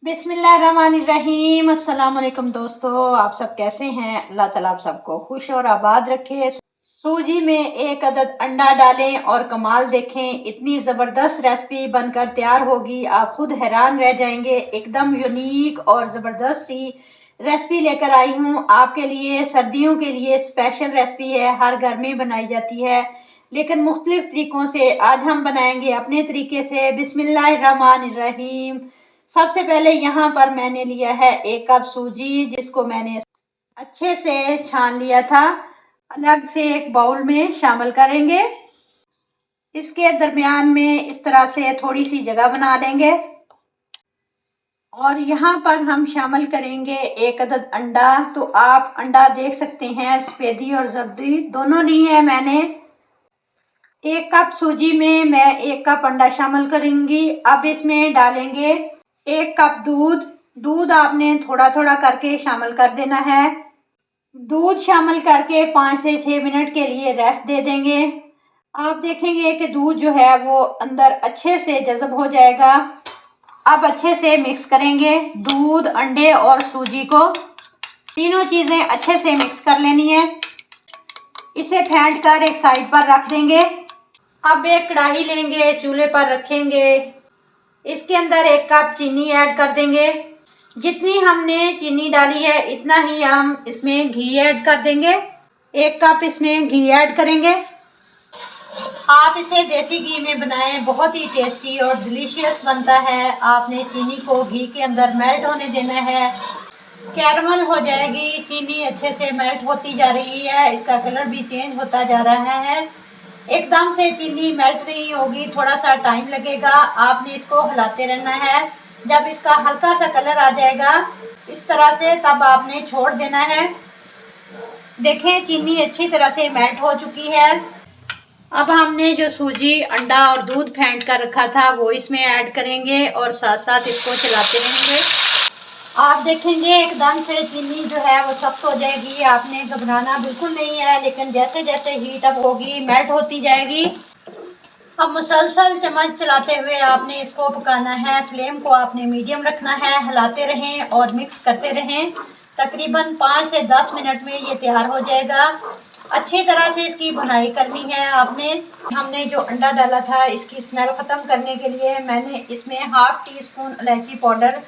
बिस्मिल्लाहिर्रहमानिर्रहीम। अस्सलाम वालेकुम दोस्तों, आप सब कैसे हैं? अल्लाह ताला आप सबको खुश और आबाद रखे। सूजी में एक अदद अंडा डालें और कमाल देखें, इतनी ज़बरदस्त रेसिपी बनकर तैयार होगी, आप खुद हैरान रह जाएंगे। एकदम यूनिक और ज़बरदस्त सी रेसिपी लेकर आई हूँ आपके लिए। सर्दियों के लिए स्पेशल रेसिपी है, हर घर में बनाई जाती है लेकिन मुख्तलिफ तरीक़ों से। आज हम बनाएंगे अपने तरीके से। बिस्मिल्लाहिर्रहमानिर्रहीम। सबसे पहले यहाँ पर मैंने लिया है 1 कप सूजी, जिसको मैंने अच्छे से छान लिया था। अलग से एक बाउल में शामिल करेंगे। इसके दरमियान में इस तरह से थोड़ी सी जगह बना लेंगे और यहाँ पर हम शामिल करेंगे 1 अदद अंडा। तो आप अंडा देख सकते हैं, सफेदी और जर्दी दोनों ली है मैंने। 1 कप सूजी में मैं 1 कप अंडा शामिल करूंगी। अब इसमें डालेंगे 1 कप दूध। दूध आपने थोड़ा थोड़ा करके शामिल कर देना है। दूध शामिल करके 5 से 6 मिनट के लिए रेस्ट दे देंगे। आप देखेंगे कि दूध जो है वो अंदर अच्छे से जज़ब हो जाएगा। अब अच्छे से मिक्स करेंगे दूध, अंडे और सूजी को। तीनों चीज़ें अच्छे से मिक्स कर लेनी है। इसे फेंट कर एक साइड पर रख देंगे। अब एक कढ़ाई लेंगे, चूल्हे पर रखेंगे। इसके अंदर 1 कप चीनी ऐड कर देंगे। जितनी हमने चीनी डाली है इतना ही हम इसमें घी ऐड कर देंगे। 1 कप इसमें घी ऐड करेंगे। आप इसे देसी घी में बनाएं, बहुत ही टेस्टी और डिलीशियस बनता है। आपने चीनी को घी के अंदर मेल्ट होने देना है। कैरमल हो जाएगी, चीनी अच्छे से मेल्ट होती जा रही है, इसका कलर भी चेंज होता जा रहा है। एकदम से चीनी मेल्ट नहीं होगी, थोड़ा सा टाइम लगेगा। आपने इसको हिलाते रहना है। जब इसका हल्का सा कलर आ जाएगा इस तरह से, तब आपने छोड़ देना है। देखें चीनी अच्छी तरह से मेल्ट हो चुकी है। अब हमने जो सूजी, अंडा और दूध फेंट कर रखा था वो इसमें ऐड करेंगे और साथ साथ इसको चलाते रहेंगे। आप देखेंगे एकदम से चीनी जो है वो सख्त हो जाएगी। आपने घबराना बिल्कुल नहीं है, लेकिन जैसे जैसे हीट अप होगी मेल्ट होती जाएगी। अब मुसलसल चम्मच चलाते हुए आपने इसको पकाना है। फ्लेम को आपने मीडियम रखना है, हिलाते रहें और मिक्स करते रहें। तकरीबन 5 से 10 मिनट में ये तैयार हो जाएगा। अच्छी तरह से इसकी भुनाई करनी है आपने। हमने जो अंडा डाला था इसकी स्मेल ख़त्म करने के लिए मैंने इसमें ½ टी स्पून इलायची पाउडर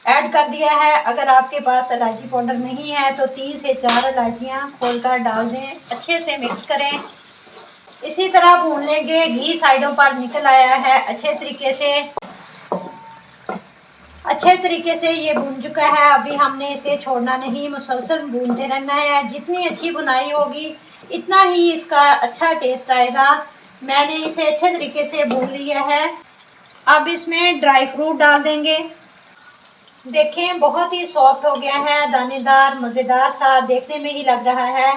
ऐड कर दिया है। अगर आपके पास इलायची पाउडर नहीं है तो 3 से 4 इलायचियाँ खोलकर डाल दें। अच्छे से मिक्स करें। इसी तरह भून लेंगे। घी साइडों पर निकल आया है अच्छे तरीके से ये भून चुका है। अभी हमने इसे छोड़ना नहीं, मुसलसल भूनते रहना है। जितनी अच्छी बुनाई होगी इतना ही इसका अच्छा टेस्ट आएगा। मैंने इसे अच्छे तरीके से भून लिया है। अब इसमें ड्राई फ्रूट डाल देंगे। देखें बहुत ही सॉफ्ट हो गया है, दानेदार मज़ेदार सा देखने में ही लग रहा है।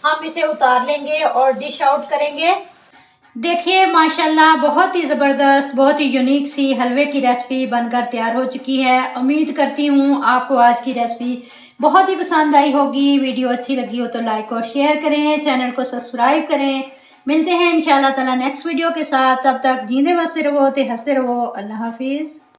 हम इसे उतार लेंगे और डिश आउट करेंगे। देखिए माशाल्लाह, बहुत ही ज़बरदस्त, बहुत ही यूनिक सी हलवे की रेसिपी बनकर तैयार हो चुकी है। उम्मीद करती हूँ आपको आज की रेसिपी बहुत ही पसंद आई होगी। वीडियो अच्छी लगी हो तो लाइक और शेयर करें, चैनल को सब्सक्राइब करें। मिलते हैं इंशाल्लाह ताला नेक्स्ट वीडियो के साथ। तब तक जींदे बसते रहो, हंसते रहो। अल्लाह हाफिज़।